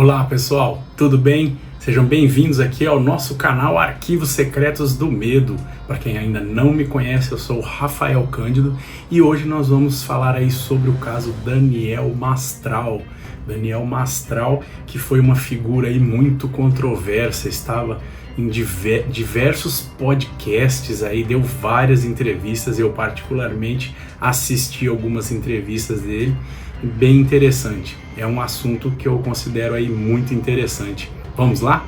Olá pessoal, tudo bem? Sejam bem-vindos aqui ao nosso canal Arquivos Secretos do Medo. Para quem ainda não me conhece, eu sou o Rafael Cândido e hoje nós vamos falar aí sobre o caso Daniel Mastral. Daniel Mastral, que foi uma figura aí muito controversa, estava em diversos podcasts aí, deu várias entrevistas, eu particularmente assisti algumas entrevistas dele, bem interessante. É um assunto que eu considero aí muito interessante. Vamos lá?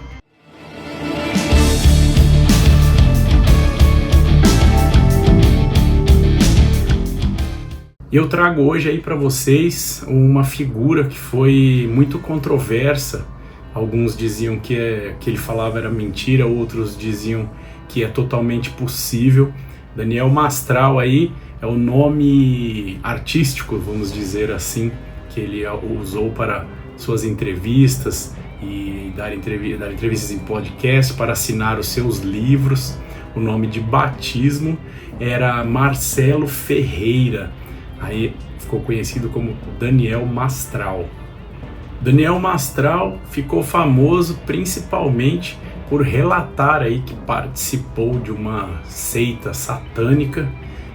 Eu trago hoje aí para vocês uma figura que foi muito controversa. Alguns diziam que ele falava era mentira, outros diziam que é totalmente possível. Daniel Mastral aí é o nome artístico, vamos dizer assim, que ele usou para suas entrevistas e dar entrevistas em podcast, para assinar os seus livros. O nome de batismo era Marcelo Ferreira, aí ficou conhecido como Daniel Mastral. Daniel Mastral ficou famoso principalmente por relatar aí que participou de uma seita satânica.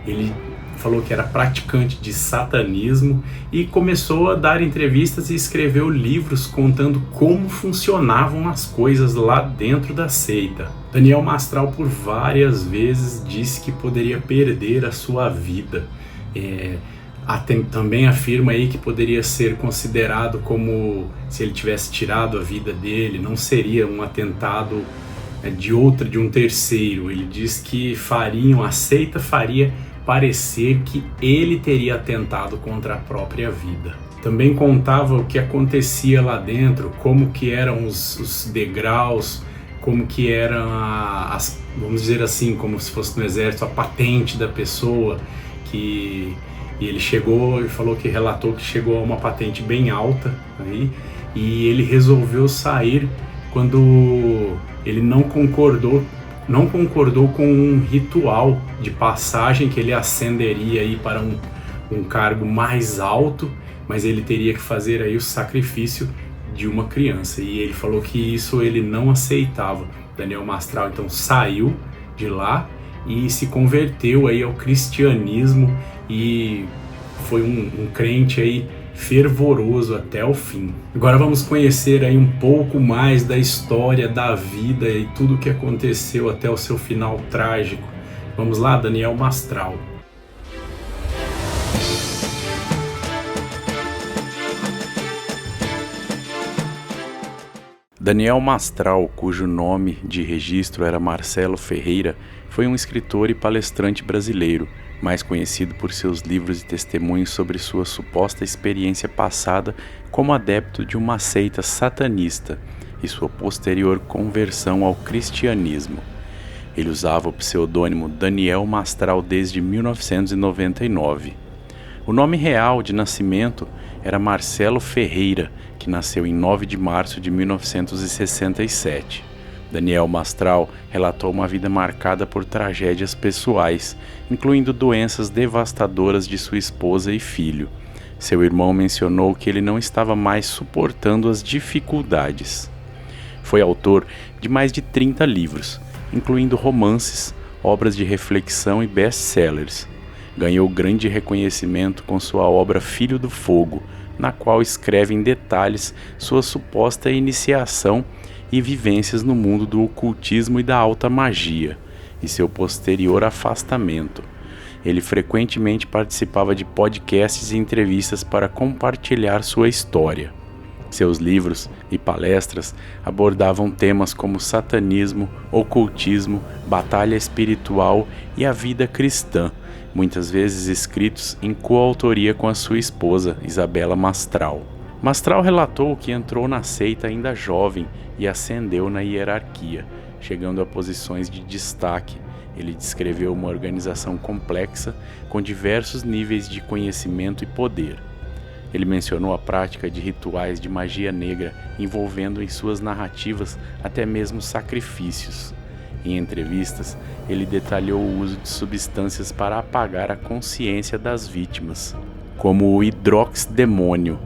Ele falou que era praticante de satanismo e começou a dar entrevistas e escreveu livros contando como funcionavam as coisas lá dentro da seita. Daniel Mastral por várias vezes disse que poderia perder a sua vida. Também afirma aí que poderia ser considerado como se ele tivesse tirado a vida dele, não seria um atentado de um terceiro. Ele diz que a seita faria parecer que ele teria atentado contra a própria vida. Também contava o que acontecia lá dentro, como que eram os degraus, como que eram vamos dizer assim, como se fosse no exército, a patente da pessoa, e ele chegou e falou que relatou que chegou a uma patente bem alta aí, e ele resolveu sair quando ele não concordou com um ritual de passagem que ele ascenderia aí para um cargo mais alto, mas ele teria que fazer aí o sacrifício de uma criança, e ele falou que isso ele não aceitava. Daniel Mastral então saiu de lá e se converteu aí ao cristianismo e foi um crente aí fervoroso até o fim. Agora vamos conhecer aí um pouco mais da história da vida e tudo o que aconteceu até o seu final trágico. Vamos lá, Daniel Mastral. Daniel Mastral, cujo nome de registro era Marcelo Ferreira, foi um escritor e palestrante brasileiro, mais conhecido por seus livros e testemunhos sobre sua suposta experiência passada como adepto de uma seita satanista e sua posterior conversão ao cristianismo. Ele usava o pseudônimo Daniel Mastral desde 1999. O nome real de nascimento era Marcelo Ferreira, que nasceu em 9 de março de 1967. Daniel Mastral relatou uma vida marcada por tragédias pessoais, incluindo doenças devastadoras de sua esposa e filho. Seu irmão mencionou que ele não estava mais suportando as dificuldades. Foi autor de mais de 30 livros, incluindo romances, obras de reflexão e best-sellers. Ganhou grande reconhecimento com sua obra Filho do Fogo, na qual escreve em detalhes sua suposta iniciação e vivências no mundo do ocultismo e da alta magia, e seu posterior afastamento. Ele frequentemente participava de podcasts e entrevistas para compartilhar sua história. Seus livros e palestras abordavam temas como satanismo, ocultismo, batalha espiritual e a vida cristã, muitas vezes escritos em coautoria com a sua esposa, Isabela Mastral. Mastral relatou que entrou na seita ainda jovem e ascendeu na hierarquia, chegando a posições de destaque. Ele descreveu uma organização complexa com diversos níveis de conhecimento e poder. Ele mencionou a prática de rituais de magia negra, envolvendo em suas narrativas até mesmo sacrifícios. Em entrevistas, ele detalhou o uso de substâncias para apagar a consciência das vítimas, como o hidroxidemônio.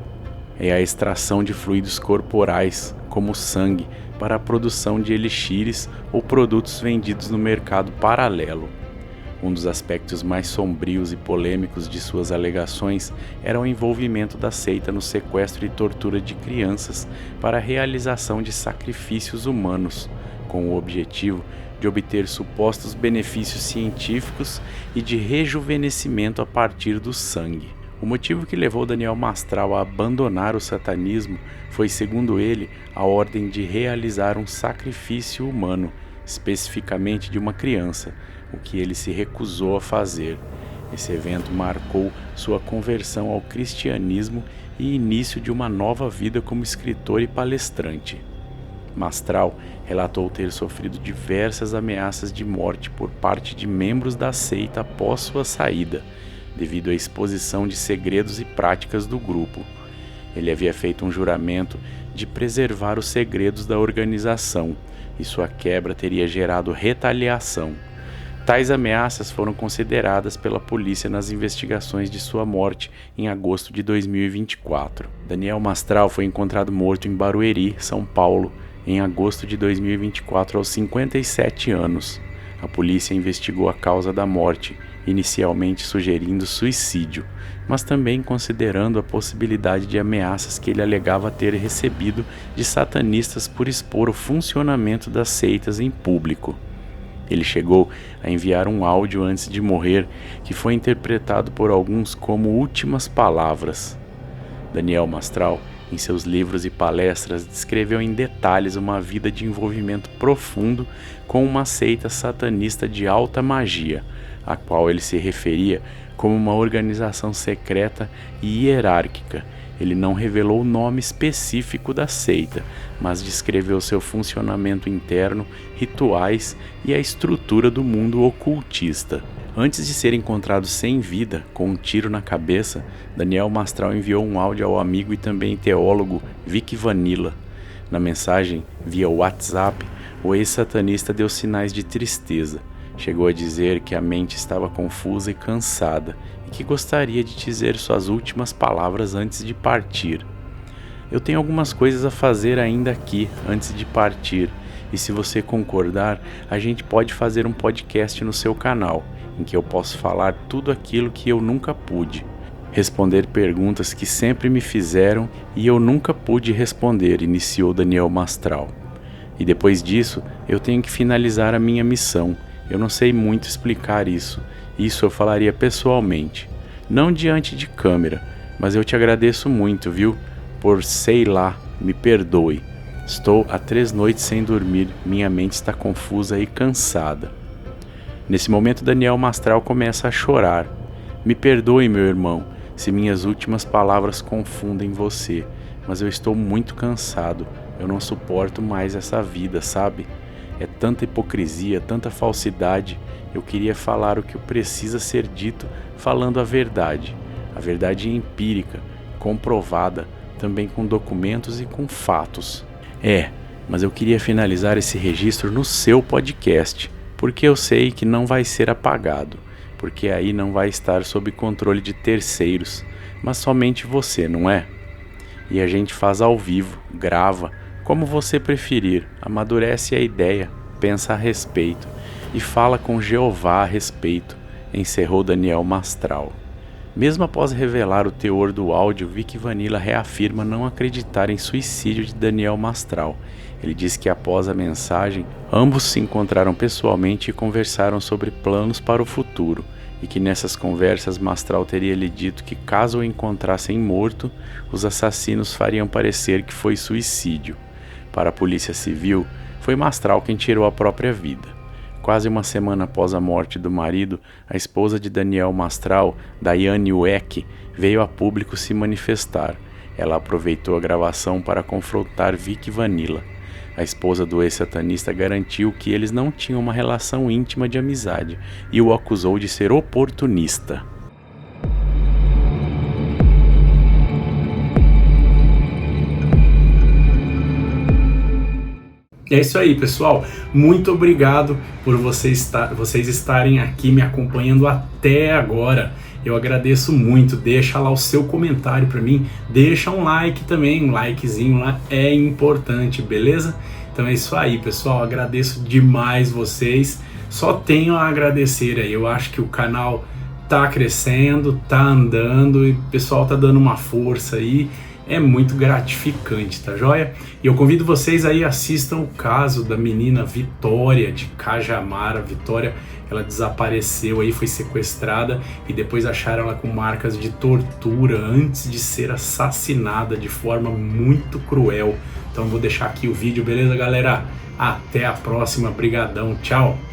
é a extração de fluidos corporais, como sangue, para a produção de elixires ou produtos vendidos no mercado paralelo. Um dos aspectos mais sombrios e polêmicos de suas alegações era o envolvimento da seita no sequestro e tortura de crianças para a realização de sacrifícios humanos, com o objetivo de obter supostos benefícios científicos e de rejuvenescimento a partir do sangue. O motivo que levou Daniel Mastral a abandonar o satanismo foi, segundo ele, a ordem de realizar um sacrifício humano, especificamente de uma criança, o que ele se recusou a fazer. Esse evento marcou sua conversão ao cristianismo e início de uma nova vida como escritor e palestrante. Mastral relatou ter sofrido diversas ameaças de morte por parte de membros da seita após sua saída, devido à exposição de segredos e práticas do grupo. Ele havia feito um juramento de preservar os segredos da organização, e sua quebra teria gerado retaliação. Tais ameaças foram consideradas pela polícia nas investigações de sua morte em agosto de 2024. Daniel Mastral foi encontrado morto em Barueri, São Paulo, em agosto de 2024, aos 57 anos. A polícia investigou a causa da morte, inicialmente sugerindo suicídio, mas também considerando a possibilidade de ameaças que ele alegava ter recebido de satanistas por expor o funcionamento das seitas em público. Ele chegou a enviar um áudio antes de morrer, que foi interpretado por alguns como últimas palavras. Daniel Mastral, em seus livros e palestras, descreveu em detalhes uma vida de envolvimento profundo com uma seita satanista de alta magia, a qual ele se referia como uma organização secreta e hierárquica. Ele não revelou o nome específico da seita, mas descreveu seu funcionamento interno, rituais e a estrutura do mundo ocultista. Antes de ser encontrado sem vida, com um tiro na cabeça, Daniel Mastral enviou um áudio ao amigo e também teólogo Vic Vanilla. Na mensagem, via WhatsApp, o ex-satanista deu sinais de tristeza. Chegou a dizer que a mente estava confusa e cansada e que gostaria de dizer suas últimas palavras antes de partir. Eu tenho algumas coisas a fazer ainda aqui antes de partir, e se você concordar, a gente pode fazer um podcast no seu canal, em que eu posso falar tudo aquilo que eu nunca pude, responder perguntas que sempre me fizeram e eu nunca pude responder, iniciou Daniel Mastral. E depois disso, eu tenho que finalizar a minha missão. Eu não sei muito explicar isso. Isso eu falaria pessoalmente, não diante de câmera, mas eu te agradeço muito, viu? Por, sei lá, me perdoe. Estou há 3 noites sem dormir, minha mente está confusa e cansada. Nesse momento, Daniel Mastral começa a chorar. Me perdoe, meu irmão, se minhas últimas palavras confundem você, mas eu estou muito cansado. Eu não suporto mais essa vida, sabe? É tanta hipocrisia, tanta falsidade. Eu queria falar o que precisa ser dito, falando a verdade empírica, comprovada, também com documentos e com fatos. Mas eu queria finalizar esse registro no seu podcast, porque eu sei que não vai ser apagado, porque aí não vai estar sob controle de terceiros, mas somente você, não é? E a gente faz ao vivo, grava, como você preferir, amadurece a ideia, pensa a respeito e fala com Jeová a respeito, encerrou Daniel Mastral. Mesmo após revelar o teor do áudio, Vic Vanilla reafirma não acreditar em suicídio de Daniel Mastral. Ele diz que após a mensagem, ambos se encontraram pessoalmente e conversaram sobre planos para o futuro, e que nessas conversas Mastral teria lhe dito que caso o encontrassem morto, os assassinos fariam parecer que foi suicídio. Para a Polícia Civil, foi Mastral quem tirou a própria vida. Quase uma semana após a morte do marido, a esposa de Daniel Mastral, Daiane Weck, veio a público se manifestar. Ela aproveitou a gravação para confrontar Vic Vanilla. A esposa do ex-satanista garantiu que eles não tinham uma relação íntima de amizade e o acusou de ser oportunista. É isso aí, pessoal. Muito obrigado por vocês estarem aqui me acompanhando até agora. Eu agradeço muito. Deixa lá o seu comentário para mim, deixa um like também, um likezinho lá é importante, beleza? Então é isso aí, pessoal, agradeço demais vocês, só tenho a agradecer aí. Eu acho que o canal tá crescendo, tá andando e o pessoal tá dando uma força aí, é muito gratificante, tá joia? E eu convido vocês aí, assistam o caso da menina Vitória de Cajamar. Vitória, ela desapareceu aí, foi sequestrada e depois acharam ela com marcas de tortura antes de ser assassinada de forma muito cruel. Então eu vou deixar aqui o vídeo, beleza, galera? Até a próxima, brigadão, tchau!